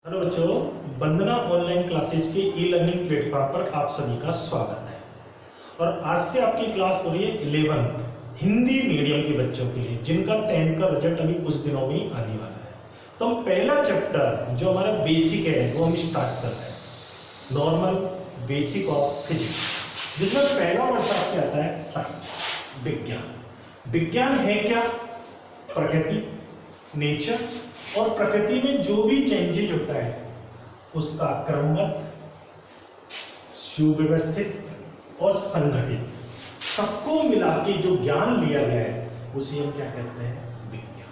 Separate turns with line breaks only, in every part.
Hello बच्चों, वंदना online classes के e learning platform पर आप सभी का स्वागत है। और आज से आपकी क्लास हो रही है 11th हिंदी मीडियम के बच्चों के लिए, जिनका 10th का रिजल्ट अभी कुछ दिनों में ही आने वाला है। तो हम पहला चैप्टर जो हमारा बेसिक है वो हम स्टार्ट कर रहे हैं, नॉर्मल बेसिक ऑफ फिजिक्स, जिसमें पहला वर्ष आपके आता है साइंस, विज्ञान। विज्ञान है क्या? प्रकृति, नेचर, और प्रकृति में जो भी चेंजेज होता है उसका क्रमबद्ध, सुव्यवस्थित और संगठित, सबको मिला के जो ज्ञान लिया गया है उसे हम क्या कहते हैं? विज्ञान।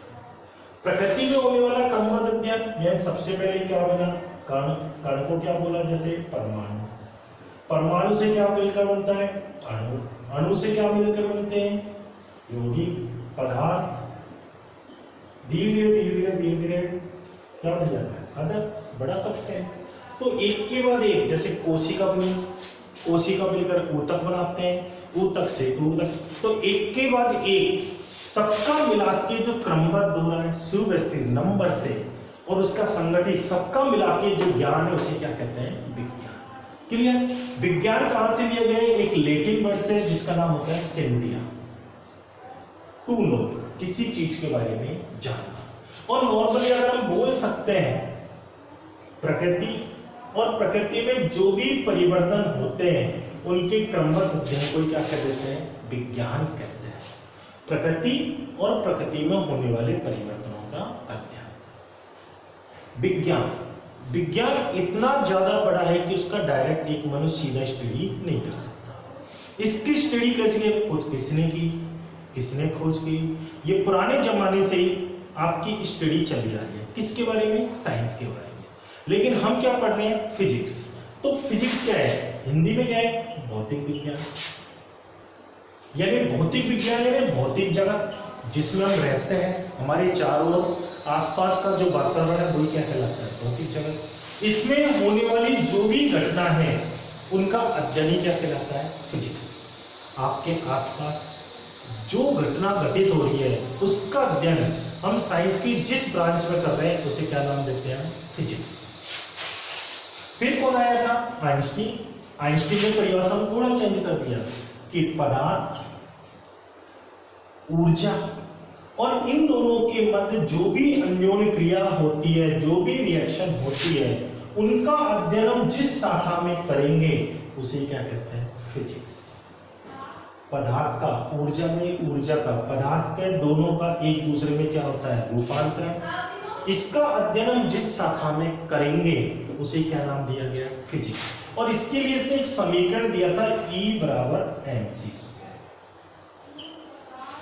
प्रकृति में होने वाला क्रमबद्ध अध्ययन, यह सबसे पहले क्या बना? कण। कण को क्या बोला? जैसे परमाणु। परमाणु से क्या मिलकर बनता है? अणु। अणु से क्या मिलकर बनते हैं? यौगिक पदार्थ। धीरे धीरे क्या बन जाता है? अदर, बड़ा सब्सटेंस। तो एक के बाद एक, जैसे कोशिका बनी, कोशिका मिलकर ऊतक बनाते हैं, ऊतक से ऊतक। तो एक के बाद एक सबका मिला के जो क्रमबद्ध हो रहा है सुव्यवस्थित नंबर से, और उसका संगठित सबका मिला के जो ज्ञान है उसे क्या कहते हैं? विज्ञान। क्लियर? विज्ञान कहां से लिया गया है? एक लैटिन वर्ड से जिसका नाम होता है सेंडिया, टू नो, किसी चीज के बारे में जानना। और नॉर्मली अगर हम बोल सकते हैं प्रकृति, और प्रकृति में जो भी परिवर्तन होते हैं उनके क्रमबद्ध अध्ययन को क्या कह देते हैं? विज्ञान कहते हैं। प्रकृति और प्रकृति में होने वाले परिवर्तनों का अध्ययन विज्ञान। विज्ञान इतना ज्यादा बड़ा है कि उसका डायरेक्ट एक मनुष्य सीधा स्टडी नहीं कर सकता। इसकी स्टडी कैसे की? कुछ किसने की, किसने खोज की? ये पुराने जमाने से ही आपकी स्टडी चली आ रही है। किसके बारे में? साइंस के बारे में। लेकिन हम क्या पढ़ रहे हैं? फिजिक्स। तो फिजिक्स क्या है? हिंदी में क्या है? भौतिक विज्ञान। यानी भौतिक विज्ञान यानी भौतिक जगत जिसमें हम रहते हैं, हमारे चारों ओर आसपास का जो वातावरण है वही क्या कहलाता है? भौतिक जगत। इसमें होने वाली जो भी घटना है उनका अध्ययन ही क्या कहलाता है? फिजिक्स। आपके आसपास जो घटना घटित हो रही है उसका अध्ययन हम साइंस की जिस ब्रांच में कर रहे हैं उसे क्या नाम देते हैं? फिजिक्स। फिर कौन आया था? आइंस्टीन। आइंस्टीन ने परिभाषा को थोड़ा चेंज कर दिया कि पदार्थ, ऊर्जा और इन दोनों के मध्य जो भी अन्योन्य क्रिया होती है, जो भी रिएक्शन होती है, उनका अध्ययन हम जिस शाखा में करेंगे उसे क्या कहते हैं? फिजिक्स। पदार्थ का, ऊर्जा में ऊर्जा का, पदार्थ के दोनों का एक दूसरे में क्या होता है? रूपांतरण। इसका अध्ययन हम जिस शाखा में करेंगे उसे क्या नाम दिया गया? फिजिक्स। और इसके लिए इसने एक समीकरण दिया था, E बराबर mc²।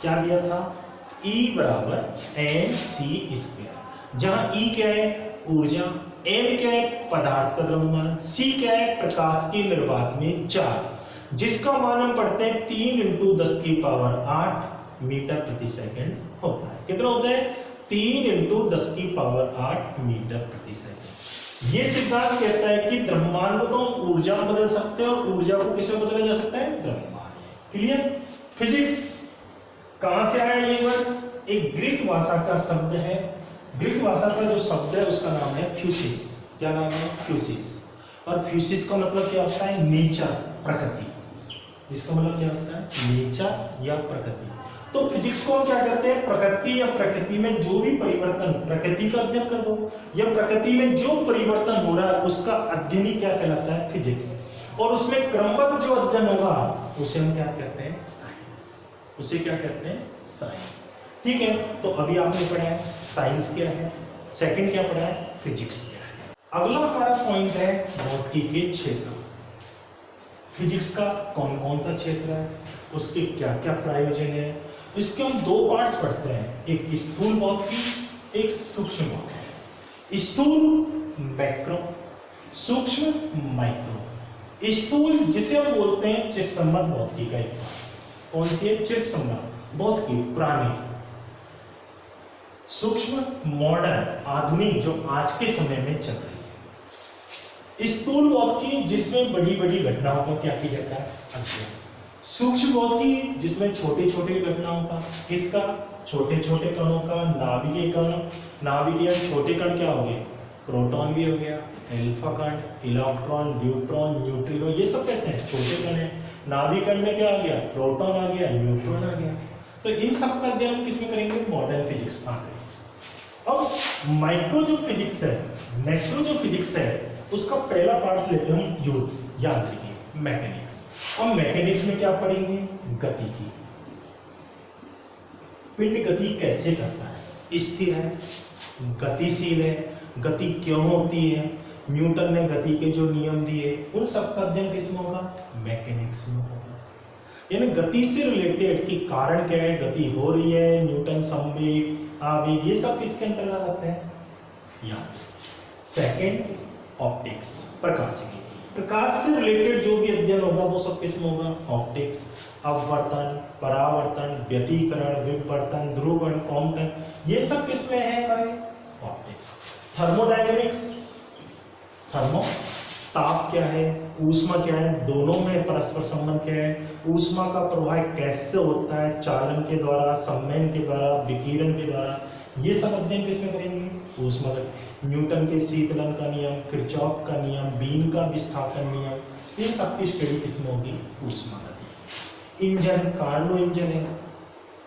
क्या दिया था? E बराबर mc², जहां E क्या है? ऊर्जा, m क्या है? पदार्थ का द्रव्यमान, c क्या है? प्रकाश की निर्वात में चार्ज, जिसका मान हम पढ़ते हैं 3 × 10⁸ मीटर प्रति सेकंड होता है। कितना होता है? 3 × 10⁸ मीटर प्रति सेकंड। ये सिद्धांत कहता है कि द्रव्यमान को तो हम ऊर्जा में बदल सकते हैं, और ऊर्जा को किसमें बदला जा सकता है? द्रव्यमान। क्लियर? फिजिक्स कहां से आया ये वर्ड? एक ग्रीक भाषा का शब्द है। ग्रीक भाषा का जो शब्द है उसका नाम है फ्यूसिस। क्या नाम है? फ्यूसिस। और फ्यूसिस का मतलब क्या होता है? नेचर, प्रकृति। इसका मतलब क्या होता है? नेचर या प्रकृति। तो फिजिक्स को हम क्या कहते हैं? प्रकृति या प्रकृति में जो भी परिवर्तन, प्रकृति का अध्ययन कर दो, या प्रकृति में जो परिवर्तन हो रहा है उसका अध्ययन ही क्या कहलाता है? फिजिक्स। और उसमें क्रमबद्ध जो अध्ययन होगा उसे हम क्या कहते हैं? साइंस। उसे क्या कहते हैं? साइंस। ठीक है, तो अभी आपने पढ़ा है साइंस क्या है, सेकंड क्या पढ़ा है? फिजिक्स क्या है। अगला हमारा पॉइंट है भौतिकी के क्षेत्र। फिजिक्स का कौन कौन सा क्षेत्र है, उसके क्या क्या प्रयोजन है, इसके हम दो पार्ट्स पढ़ते हैं, एक स्थूल भौतिकी, एक सूक्ष्म भौतिकी। स्थूल मैक्रो, सूक्ष्म माइक्रो। स्थूल जिसे हम बोलते हैं चित्सम्मत भौतिकी का एक भाग। कौन सी है? चित्सम्मत भौतिकी, पुरानी। सूक्ष्म मॉडर्न, आधुनिक, जो आज के समय में चल रही है। स्थूल भौतिकी जिसमें बड़ी बड़ी घटनाओं का क्या किया जाता है? अध्ययन। सूक्ष्म भौतिकी जिसमें छोटी छोटी घटनाओं का, किसका? छोटे छोटे कणों का, नाभिकीय कण। नाभिकीय छोटे कण क्या हो गए? प्रोटॉन भी हो गया, अल्फा कण, इलेक्ट्रॉन, न्यूट्रॉन, न्यूट्रिनो, ये सब कहते हैं छोटे कण हैं। नाभिक कण में क्या आ गया, प्रोटॉन आ गया, न्यूट्रॉन आ गया। तो इन सब का अध्ययन हम किसमें करेंगे, मॉडर्न फिजिक्स आ गई। अब माइक्रो जो फिजिक्स है, मैक्रो जो फिजिक्स है, उसका पहला पार्ट लेते हैं हम यांत्रिकी, मैकेनिक्स। अब मैकेनिक्स में क्या पढ़ेंगे, गतिकी। पिंड गति कैसे करता है, स्थिर है, गतिशील है, गति क्यों होती है, न्यूटन ने गति के जो नियम दिए, उन सब का अध्ययन किसमें होगा, मैकेनिक्स में होगा। यानी गति से रिलेटेड कि कारण क्या है, गति हो रही है, न्यूटन संवेग, आवेग, ये सब किसके अंतर्गत आते हैं, यहाँ। सेकेंड, ऑप्टिक्स, प्रकाशिकी। प्रकाश से रिलेटेड जो भी अध्ययन होगा वो सब किसमें होगा, ऑप्टिक्स। अपवर्तन, परावर्तन, व्यतिकरण, विवर्तन, ध्रुवण, कॉम्पटन, ये सब किसमें है हमारे, ऑप्टिक्स। थर्मोडायनेमिक्स, थर्मो, ताप क्या है, ऊष्मा क्या है, दोनों में परस्पर संबंध क्या है, ऊष्मा का प्रवाह कैसे होता है, चालन के द्वारा, संवहन के द्वारा, विकिरण के द्वारा, ये सब अध्ययन किसमें करेंगे, ऊष्मा। न्यूटन के शीतलन का नियम, किरचॉफ का नियम, बीम का विस्थापन नियम, इन सब की स्टडी किसमें होगी, ऊष्मा गति। इंजन, कार्नो इंजन है,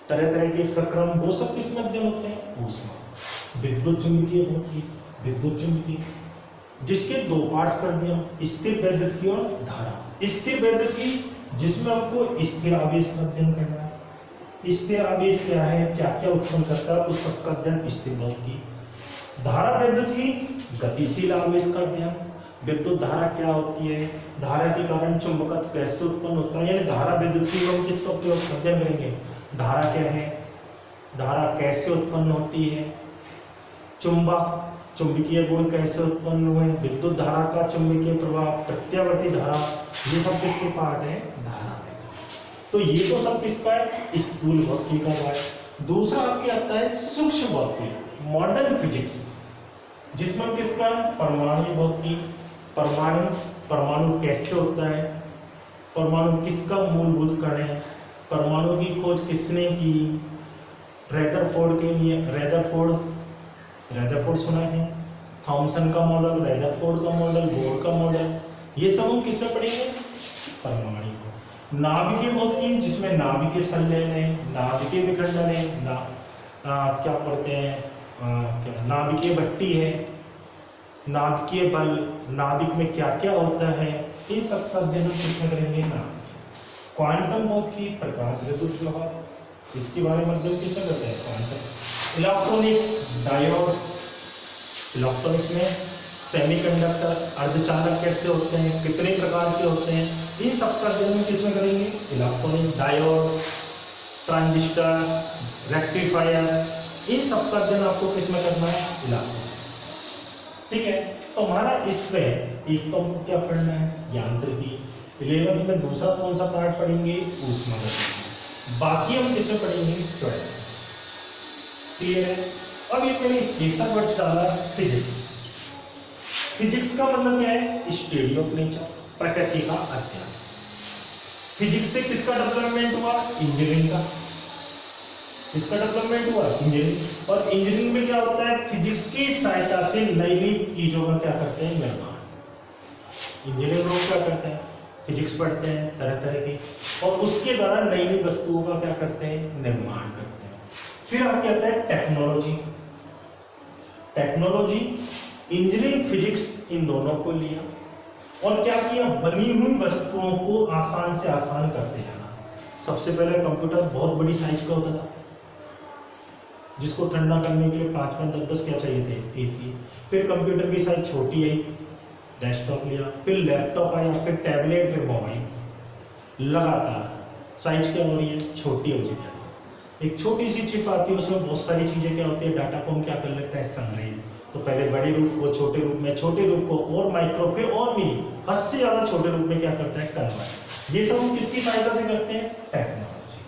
तरह तरह के प्रक्रम, वो सब किसमें अध्ययन होते हैं, ऊष्मा। विद्युत चुंबकीय भौतिकी, विद्युत चुंबकीय, जिसके दो पार्ट्स कर दिए हम, स्थिर वैद्युतिकी और धारा। स्थिर वैद्युतिकी जिसमें हमको स्थिर आवेश का अध्ययन करना है, स्थिर आवेश क्या है, क्या क्या उत्पन्न करता है, उस सबका अध्ययन स्थिर भौतिकी। धारा वैद्युतिकी, गतिशील आवेश का अध्ययन, विद्युत धारा क्या होती है, धारा के कारण चुंबकत्व कैसे उत्पन्न होता है, यानी धारा वैद्युतिकी में हम किसका उपयोग अध्ययन करेंगे, धारा क्या है, धारा कैसे उत्पन्न होती है, चुंबक, चुंबकीय गुण कैसे उत्पन्न हुए, विद्युत धारा का चुंबकीय प्रभाव, प्रत्यावर्ती धारा, ये सब किसके पार्ट है, धारा में। तो ये तो सब किसका है, स्थूल भौतिकी का पार्ट। दूसरा आपके आता है सूक्ष्म भौतिकी, मॉडर्न फिजिक्स, जिसमें किसका, परमाणु भौतिकी, परमाणु कैसे होता है, परमाणु किसका मूलभूत कण है, परमाणु की खोज किसने की, रदरफोर्ड के लिए, रदरफोर्ड सुना है, थॉमसन का मॉडल, रदरफोर्ड का मॉडल, बोर का मॉडल, ये सब हम किसमें पढ़ेंगे, परमाणु को। नाभिकीय भौतिकी, जिसमें नाभिकीय संलयन है, नाभिकीय विखंडन है, क्या पढ़ते हैं, नाभिकीय भट्टी है, नाभिकीय बल, नाभिक में क्या क्या होता है, इन सब का अध्ययन किसमें करेंगे, नाभिक। क्वांटम भौतिकी, प्रकाश विद्युत प्रभाव, इसके बारे में अध्ययन किसमें करते हैं, क्वांटम। इलेक्ट्रॉनिक्स, डायोड, इलेक्ट्रॉनिक्स में सेमीकंडक्टर, अर्धचालक कैसे होते हैं, कितने प्रकार के होते हैं, इन सब का अध्ययन किसमें करेंगे, इलेक्ट्रॉनिक्स, डायोड, ट्रांजिस्टर, रेक्टिफायर, इन सब का अध्ययन आपको किसमें करना है, इलेक्ट्रॉनिक्स। ठीक है, तो हमारा इसमें एक तो हमको क्या पढ़ना है, यांत्रिकी। 11th में दूसरा कौन सा पार्ट पढ़ेंगे, ऊष्मागतिकी। बाकी हम किसमें पढ़ेंगे, 12th। क्लियर है। अब ये मैंने स्पेशल वर्ड्स डाला, फिजिक्स। फिजिक्स का मतलब क्या है, स्टडी ऑफ नेचर, प्रकृति का अध्ययन। फिजिक्स से किसका डेवलपमेंट हुआ, इंजीनियरिंग का। इसका डेवलपमेंट हुआ इंजीनियरिंग, और इंजीनियरिंग में क्या होता है, फिजिक्स की सहायता से नई नई चीजों का क्या करते हैं, निर्माण। इंजीनियर लोग क्या करते हैं, फिजिक्स पढ़ते हैं तरह तरह की, और उसके द्वारा नई नई वस्तुओं का क्या करते हैं, निर्माण करते हैं। फिर हम कहते हैं टेक्नोलॉजी। टेक्नोलॉजी, इंजीनियरिंग, फिजिक्स, इन दोनों को लिया और क्या किया, बनी हुई वस्तुओं को आसान से आसान करते जाना। सबसे पहले कंप्यूटर बहुत बड़ी साइज का होता था, जिसको ठंडा करने के लिए 5 में 10 क्या चाहिए थे, एसी। फिर कंप्यूटर की साइज छोटी आई, डेस्कटॉप लिया, फिर लैपटॉप आया, फिर टैबलेट, फिर मोबाइल। लगातार साइज क्या हो रही है, छोटी हो चुकी है। एक छोटी सी चिप आती है, उसमें बहुत सारी चीजें क्या होती है, डाटा को हम क्या कर लेते हैं, संग्रहित। तो पहले बड़े रूप को छोटे रूप में, छोटे रूप को और माइक्रो, फिर और मिनी, 10 से ज्यादा छोटे रूप में क्या करता है, कन्वर्ट। ये सब हम किसकी सहायता से करते हैं, टेक्नोलॉजी।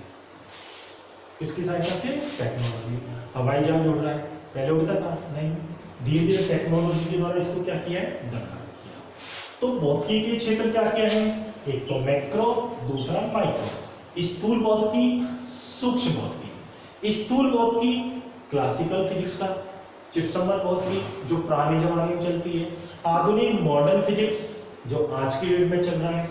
किसकी सहायता से, टेक्नोलॉजी। हवाई जहाज उड़ रहा है, पहले उड़ता था नहीं, धीरे धीरे टेक्नोलॉजी के द्वारा इसको क्या किया है, डेवलप किया। तो भौतिकी के क्षेत्र क्या क्या है, एक तो मैक्रो, दूसरा माइक्रो। स्थूल भौतिकी, सूक्ष्म भौतिकी। स्थूल भौतिकी क्लासिकल फिजिक्स का, चिप्समर बहुत ही जो पुराने जमाने में चलती है। आधुनिक मॉडर्न फिजिक्स जो आज की डेट में चल रहा है,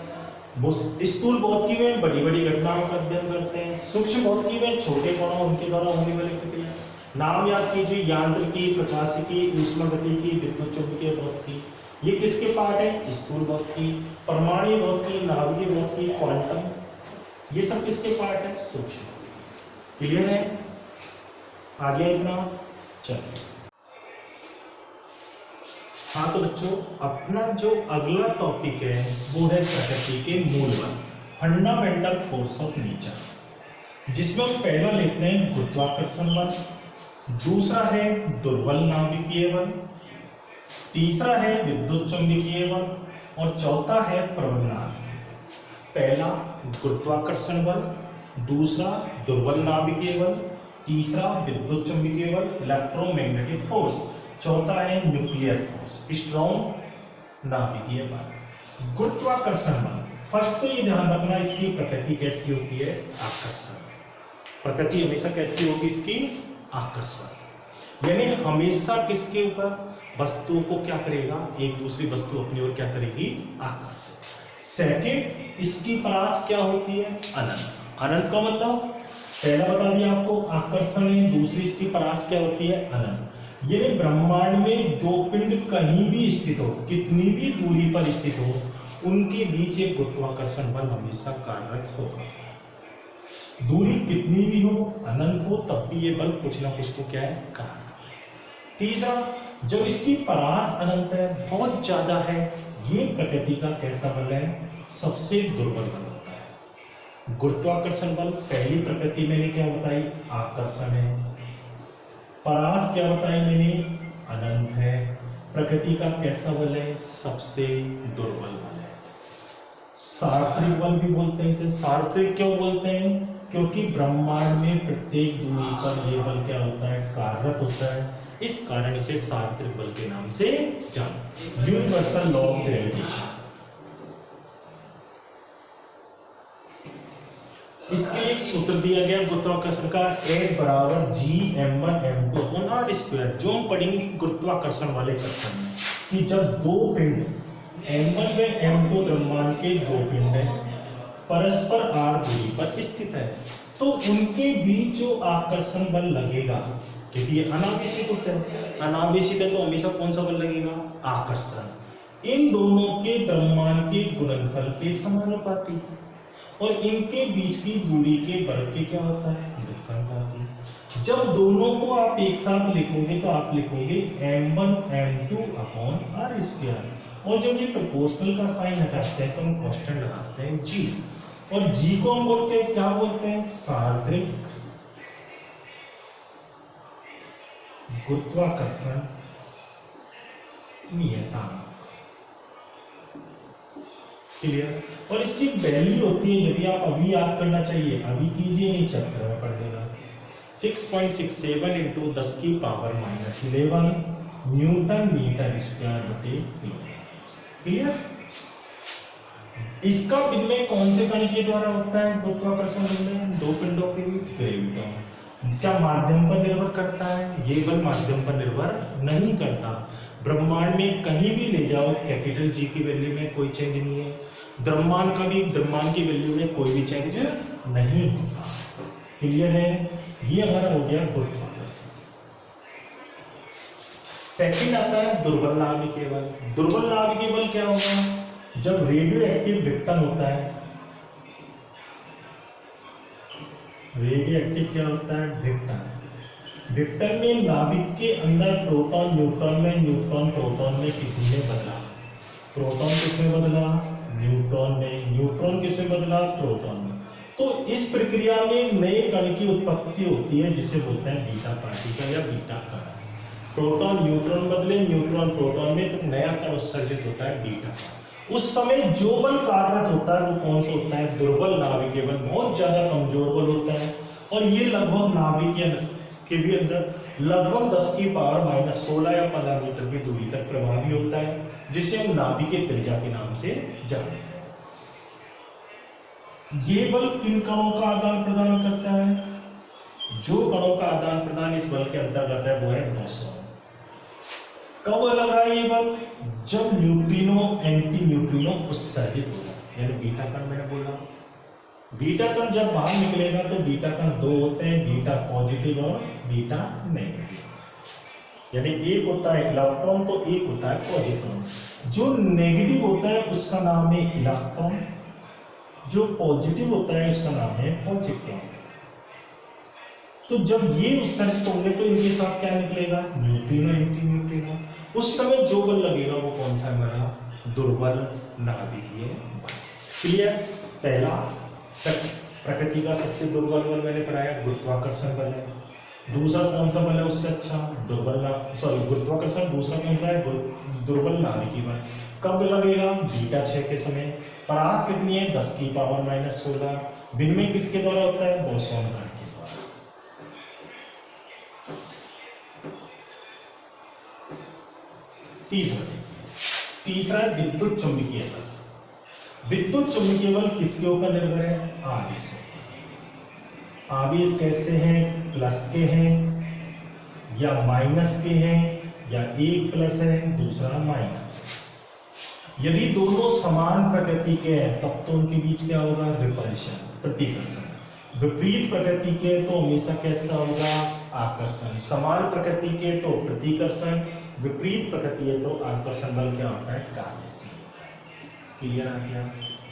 वो स्थूल भौतिकी में बड़ी बड़ी घटनाओं का अध्ययन करते हैं, सूक्ष्म भौतिकी में छोटे कणों उनके द्वारा होने वाली प्रक्रिया। नाम याद कीजिए, यांत्रिकी, प्रकाशिकी, ऊष्मागतिकी, विद्युत चुंबकीय भौतिकी, ये किसके पार्ट है? स्थूल भौतिकी। परमाणु भौतिकी, नाभिकीय भौतिकी, क्वांटम, ये सब किसके पार्ट है? सूक्ष्म। क्लियर है? आ गया इतना? चलिए, हाँ तो बच्चों, अपना जो अगला टॉपिक है वो है प्रकृति के मूल बल, फंडामेंटल फोर्स ऑफ नेचर, जिसमें हम पहला लेते हैं गुरुत्वाकर्षण बल, दूसरा है दुर्बल नाभिकीय बल, तीसरा है विद्युत चुंबकीय बल और चौथा है प्रबल नाभिकीय। पहला गुरुत्वाकर्षण बल, दूसरा दुर्बल नाभिकीय बल, तीसरा विद्युत चुंबकीय बल, इलेक्ट्रोमैग्नेटिक फोर्स, चौथा है न्यूक्लियर फोर्स, स्ट्रॉन्ग नाभिकीय बल। गुरुत्वाकर्षण बल, फर्स्ट तो ये ध्यान रखना, इसकी प्रकृति कैसी होती है? आकर्षण। प्रकृति हमेशा कैसी होगी इसकी? आकर्षण, यानी हमेशा किसके ऊपर? वस्तुओं को क्या करेगा? एक दूसरी वस्तु अपनी ओर क्या करेगी? आकर्षण। सेकंड, इसकी परास क्या होती है? अनंत। अनंत का मतलब पहला बता दिया आपको, आकर्षण है, दूसरी इसकी परास क्या होती है? अनंत। यानी ब्रह्मांड में दो पिंड कहीं भी स्थित हो, कितनी भी दूरी पर स्थित हो, उनके बीच एक गुरुत्वाकर्षण बल हमेशा कार्यरत होगा। दूरी कितनी भी हो, अनंत हो, तब भी ये बल कुछ ना कुछ तो क्या है? कार्य। तीसरा, जब इसकी परास अनंत है, बहुत ज्यादा है, ये प्रकृति का कैसा बल है? सबसे दुर्बल बल होता है। गुरुत्वाकर्षण बल पहली प्रकृति मैंने क्या बताई? आकर्षण है। परास क्या बताई मैंने? अनंत है। प्रकृति का कैसा बल है? सबसे दुर्बल बल है। सार्वत्रिक बल भी बोलते हैं इसे। सार्वत्रिक क्यों बोलते हैं? क्योंकि ब्रह्मांड में प्रत्येक दूरी पर यह बल क्या होता है? कार्यरत होता है। इस कारण इसे सार्वत्रिक बल के नाम से जाना, यूनिवर्सल लॉ ऑफ ग्रेविटेशन। इसके लिए एक सूत्र दिया गया गुरुत्वाकर्षण का, F बराबर G(m1 m2) r स्क्वायर, जो हम पढ़ेंगे गुरुत्वाकर्षण वाले कक्षा में, कि जब दो पिंड m1 व m2 द्रव्यमान के दो पिंड हैं, परस्पर r दूरी पर स्थित है, तो उनके बीच जो आकर्षण बल लगेगा, क्योंकि ये अनावेशित होता है, अनावेशित है तो हमेशा कौन सा बल लगेगा? आकर्षण। इन दोनों के द्रव्यमान के गुणनफल के समानुपाती, और इनके बीच की दूरी के वर्ग के क्या होता है? व्युत्क्रमानुपाती। जब दोनों को आप एक साथ लिखोगे तो आप लिखोगे m1 m2 upon r square, और जब ये प्रोपोर्शनल का साइन हटाते हैं तो हम कांस्टेंट लगाते हैं g, और g को हम बोलते हैं क्या? बोलते हैं सार्वत्रिक गुरुत्वाकर्षण नियतांक। क्लियर? और इसकी वैल्यू होती है, यदि आप अभी याद करना चाहिए, अभी कीजिए, नहीं चैप्टर में पढ़ लेना, 6.67 इंटू 10 की पावर -11 न्यूटन मीटर स्क्वायर बटे किलोमीटर। क्लियर? इसका विनिमय कौन से कण के द्वारा होता है? गुरुत्वाकर्षण में दो पिंडों के बीच ग्रेविटॉन। क्या माध्यम पर निर्भर करता है? ये बल माध्यम पर निर्भर नहीं करता। ब्रह्मांड में कहीं भी ले जाओ, कैपिटल G की वैल्यू में कोई चेंज नहीं है, द्रव्यमान का भी, द्रव्यमान की वैल्यू में कोई भी चेंज नहीं होता। क्लियर है? ये हमारा हो गया गुरुत्वाकर्षण। सेकंड आता है दुर्बल नाभिकीय बल। दुर्बल नाभिकीय बल क्या होगा? जब रेडियो एक्टिव विघटन होता है, रेडियो एक्टिव क्या होता है? विघटन। विघटन में नाभिक के अंदर प्रोटॉन न्यूट्रॉन में, न्यूट्रॉन प्रोटॉन में किसी ने बदला। प्रोटॉन किसमें बदला? न्यूट्रॉन में। न्यूट्रॉन किसमें बदला? प्रोटॉन में। तो इस प्रक्रिया में नए कण की उत्पत्ति होती है, जिसे बोलते हैं बीटा पार्टिकल या बीटा कण। प्रोटॉन न्यूट्रॉन बदले, न्यूट्रॉन प्रोटॉन में, तो नया कण उत्सर्जित होता है बीटा। उस समय जो बल कार्यरत होता है वो कौन सा होता है? दुर्बल नाभिकीय बल। बहुत ज्यादा कमजोर बल होता है, और ये लगभग नाभिकीय के भी अंदर लगभग 10 की पावर -16 या 15 मीटर की दूरी तक प्रभावी होता है, जिसे हम नाभिकीय त्रिज्या के नाम से जानते हैं। ये बल किन कणों का आदान प्रदान करता है? जो कणों का आदान प्रदान इस बल के अंतर्गत है वो है बोसॉन। कब लग रहा है ये बल? जब न्यूट्रिनो एंटी न्यूट्रिनो उत्सर्जित होगा, यानी बीटा कण मैंने बोला, बीटा कण जब बाहर निकलेगा तो बीटा कण दो होते हैं, बीटा पॉजिटिव और बीटा नेगेटिव। यानी एक होता है इलेक्ट्रॉन तो एक होता है पॉजिट्रॉन। जो नेगेटिव होता है उसका नाम है इलेक्ट्रॉन, जो पॉजिटिव होता है उसका नाम है पॉजिट्रॉन। तो जब ये उत्सर्जित होंगे तो इनके साथ क्या निकलेगा? Neutrino anti neutrino. उस समय जो बल लगेगा वो कौन सा है हमारा? दुर्बल नाभिकीय बल। क्लियर? पहला प्रकृति का सबसे दुर्बल बल मैंने पढ़ाया गुरुत्वाकर्षण बल है। दूसरा कौन सा बल है उससे अच्छा? गुरुत्वाकर्षण। दूसरा कौन सा है? दुर्बल नाभिकीय बल। कब लगेगा? बीटा 6 के समय। परास कितनी है? 10 की पावर -16। विनिमय किसके द्वारा होता है? बोसॉन कण के द्वारा। तीसरा है विद्युत चुंबकीय बल। विद्युत चुंबकीय बल किसके ऊपर निर्भर है? आवेश। आवेश कैसे हैं? प्लस के हैं या माइनस के हैं, या एक प्लस है दूसरा माइनस है। यदि दोनों समान प्रकृति के हैं तब तो उनके बीच क्या होगा? रिपल्शन, प्रतिकर्षण। विपरीत प्रकृति के तो हमेशा कैसा होगा? आकर्षण। समान प्रकृति के तो प्रतिकर्षण, विपरीत प्रकृति है तो आकर्षण बल क्या होता है? कार्यशील। क्लियर आ गया?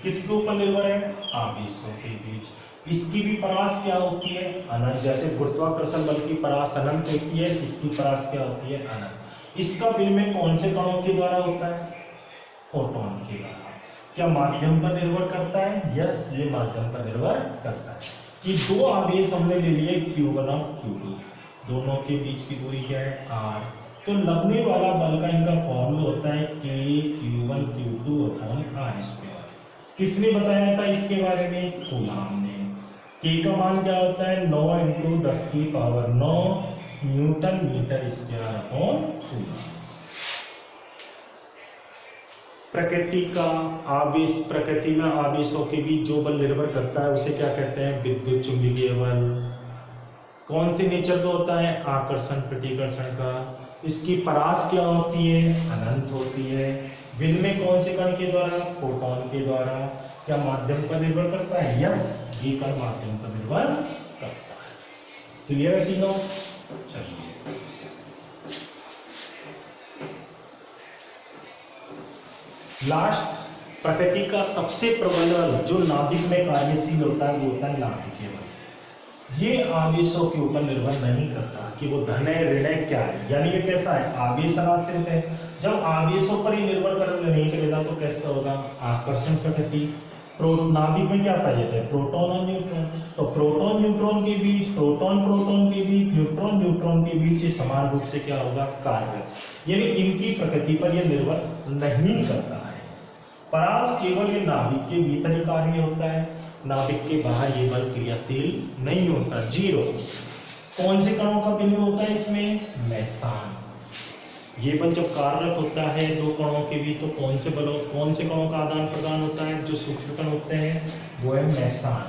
किसके ऊपर निर्भर है? आवेशों के बीच। इसकी भी परास क्या होती है? अनंत। जैसे गुरुत्वाकर्षण बल की परास अनंत होती है, इसकी परास क्या होती है? अनंत। इसका विनिमय कौन से कणों के द्वारा होता है? फोटोन के द्वारा। क्या माध्यम पर निर्भर करता है? यस, ये माध्यम पर निर्भर करता है। कि दो आवेश हमने ले लिए Q1 और Q2, दोनों के बीच की दूरी क्या है? r। तो लगने वाला बल का इनका फॉर्मूला होता है K Q1 Q2 upon r²। किसने बताया था इसके बारे में? कूलाम ने। K का मान क्या होता है? 9 × 10 की power 9 newton metre square upon coulomb. प्रकृति का आवेश, प्रकृति में आवेशों के बीच जो बल निर्भर करता है उसे क्या कहते हैं? विद्युत चुंबकीय बल। कौन से नेचर का होता है? आकर्षण प्रतिकर्षण का। इसकी परास क्या होती है? अनंत होती है। विनिमय कौन से कण के द्वारा? फोटोन के द्वारा। क्या माध्यम पर निर्भर करता है? यस, ये कण माध्यम पर निर्भर करता है। क्लियर है तीनों? चलिए लास्ट, प्रकृति का सबसे प्रबल बल जो नाभिक में कार्यशील होता है वो होता है नाभिकीय बल। ये आवेशों के ऊपर निर्भर नहीं करता कि वो धन है ऋण है क्या है। यानी ये कैसा है? आवेश आश्रित है। जब आवेशों पर ही निर्भर कर नहीं करेगा तो कैसा होगा? आकर्षण प्रकृति। नाभिक में क्या पाए जाते हैं? प्रोटॉन और न्यूट्रॉन। तो प्रोटॉन न्यूट्रॉन के बीच, प्रोटॉन प्रोटॉन के बीच, न्यूट्रॉन न्यूट्रॉन के बीच ये समान रूप से क्या होगा? कार्य। यानी इनकी प्रकृति पर यह निर्भर नहीं करता है। परास केवल ये नाभिक के भीतर ही कार्य होता है, नाभिक के बाहर ये बल क्रियाशील नहीं होता, जीरो। कौन से कणों का विनिमय होता है इसमें? मेसान। ये बल जब कार्यरत होता है दो कणों के बीच तो कौन से कणों का आदान प्रदान होता है? जो सूक्ष्म कण होते हैं वो है मेसान।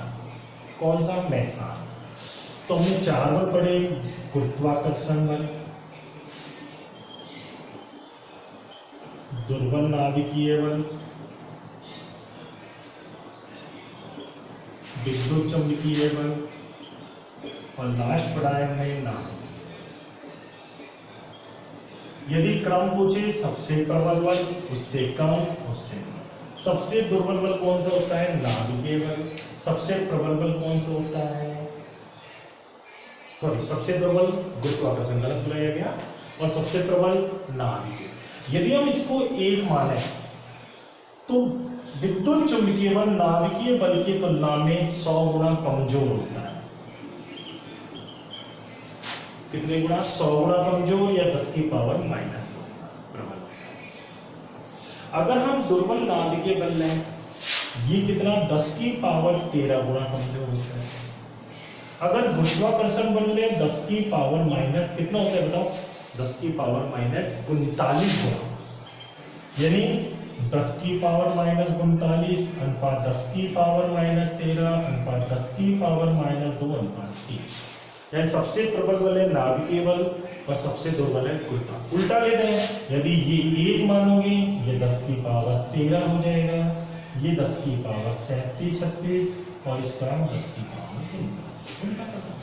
कौन सा? मेसान। तो हमने 4 बल पढ़े। गुरुत्वाकर्षण बल, दुर्बल नाभिकीय बल, विद्युत चुंबकीय बल और लास्ट पढ़ा है हमने नाभिक। यदि क्रम पूछे सबसे प्रबल बल, उससे कम, उससे कम। सबसे दुर्बल बल कौन सा होता है? नाभिकीय बल। सबसे प्रबल बल कौन सा होता है? सबसे दुर्बल गुरुत्वाकर्षण, गलत बुलाया गया, और सबसे प्रबल नाभिकीय। यदि हम इसको एक माने तो विद्युत चुंबकीय बल नाभिकीय बल की तुलना में 100 गुना कमजोर होता है। कितने गुना? 100 गुना कमजोर, या 10 की पावर -2 प्रबल। अगर हम दुर्बल नाभिकीय बल लें, ये कितना? 10 की पावर 13 गुना कमजोर होता है। अगर गुरुत्वाकर्षण बल लें 10 की पावर माइनस कितना होता है बताओ? 10 की पावर -39 गुना। यानी 10 की पावर -39 अनुपात 10 की पावर -13 अनुपात 10 की पावर -2 अनुपात 3। यानी सबसे प्रबल बल है नाभिकीय बल, और सबसे दुर्बल है गुरुत्व। उल्टा ले रहे हैं, यदि ये 1 मानोगे ये 10 की पावर 13 हो जाएगा, ये 10 की पावर 37 36 और इसका 10 की पावर 3। उल्टा करना।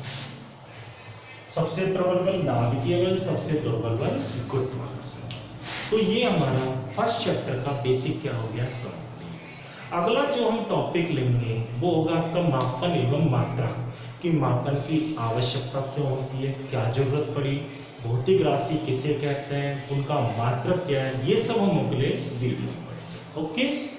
सबसे प्रबल बल नाभिकीय बल, सबसे दुर्बल बल गुरुत्वाकर्षण। तो ये हमारा फर्स्ट चैप्टर का बेसिक क्या हो गया। अगला जो हम टॉपिक लेंगे वो होगा आपका मापन एवं मात्रा कि मापन की आवश्यकता क्यों होती है, क्या जरूरत पड़ी, भौतिक राशि किसे कहते हैं, उनका मात्रक क्या है, ये सब हम अगले वीडियो में पढ़ेंगे। ओके।